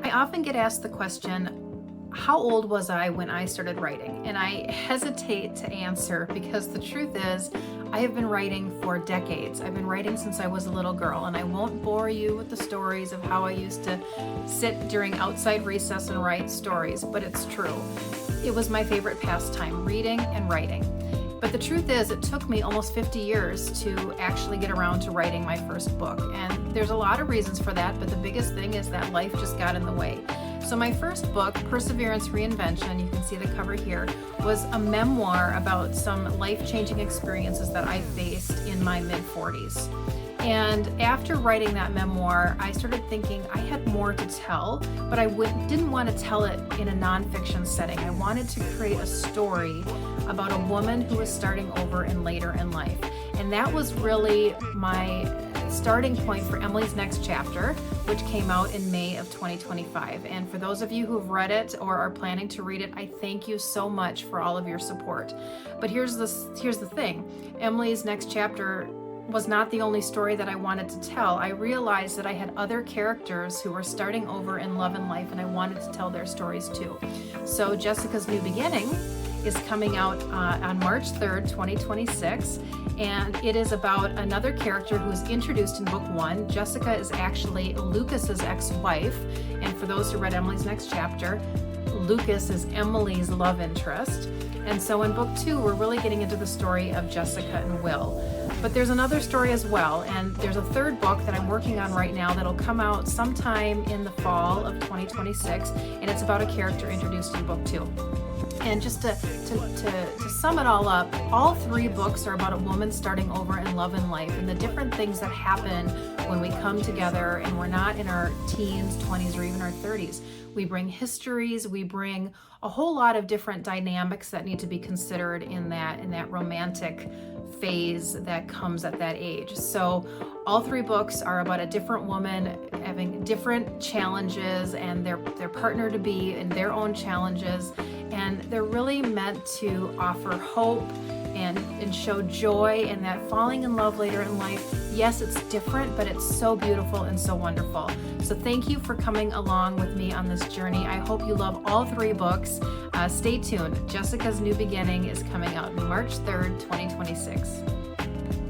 I often get asked the question, how old was I when I started writing? And I hesitate to answer because the truth is, I have been writing for decades. I've been writing since I was a little girl, and I won't bore you with the stories of how I used to sit during outside recess and write stories, but it's true. It was my favorite pastime, reading and writing. But the truth is, it took me almost 50 years to actually get around to writing my first book. And there's a lot of reasons for that, but the biggest thing is that life just got in the way. So my first book, Perseverance, Reinvention, you can see the cover here, was a memoir about some life-changing experiences that I faced in my mid-40s. And after writing that memoir, I started thinking I had more to tell, but I didn't want to tell it in a nonfiction setting. I wanted to create a story about a woman who was starting over and later in life. And that was really my starting point for Emily's Next Chapter, which came out in May of 2025. And for those of you who've read it or are planning to read it, I thank you so much for all of your support. But here's the thing. Emily's Next Chapter was not the only story that I wanted to tell. I realized that I had other characters who were starting over in love and life, and I wanted to tell their stories too. So Jesica's New Beginning is coming out on March 3rd, 2026, and it is about another character who is introduced in book 1. Jesica is actually Lucas's ex-wife, and for those who read Emily's Next Chapter, Lucas is Emily's love interest. And so in book 2, we're really getting into the story of Jesica and Will. But there's another story as well, and there's a third book that I'm working on right now that'll come out sometime in the fall of 2026, and it's about a character introduced in book 2. And just to sum it all up, all 3 books are about a woman starting over in love and life and the different things that happen when we come together and we're not in our teens, 20s, or even our 30s. We bring histories, we bring a whole lot of different dynamics that need to be considered in that romantic phase that comes at that age. So all 3 books are about a different woman having different challenges and their partner to be and their own challenges, and they're really meant to offer hope and show joy, and that falling in love later in life, yes, it's different, but it's so beautiful and so wonderful. So thank you for coming along with me on this journey. I hope you love all 3 books. Stay tuned. Jesica's New Beginning is coming out March 3rd, 2026.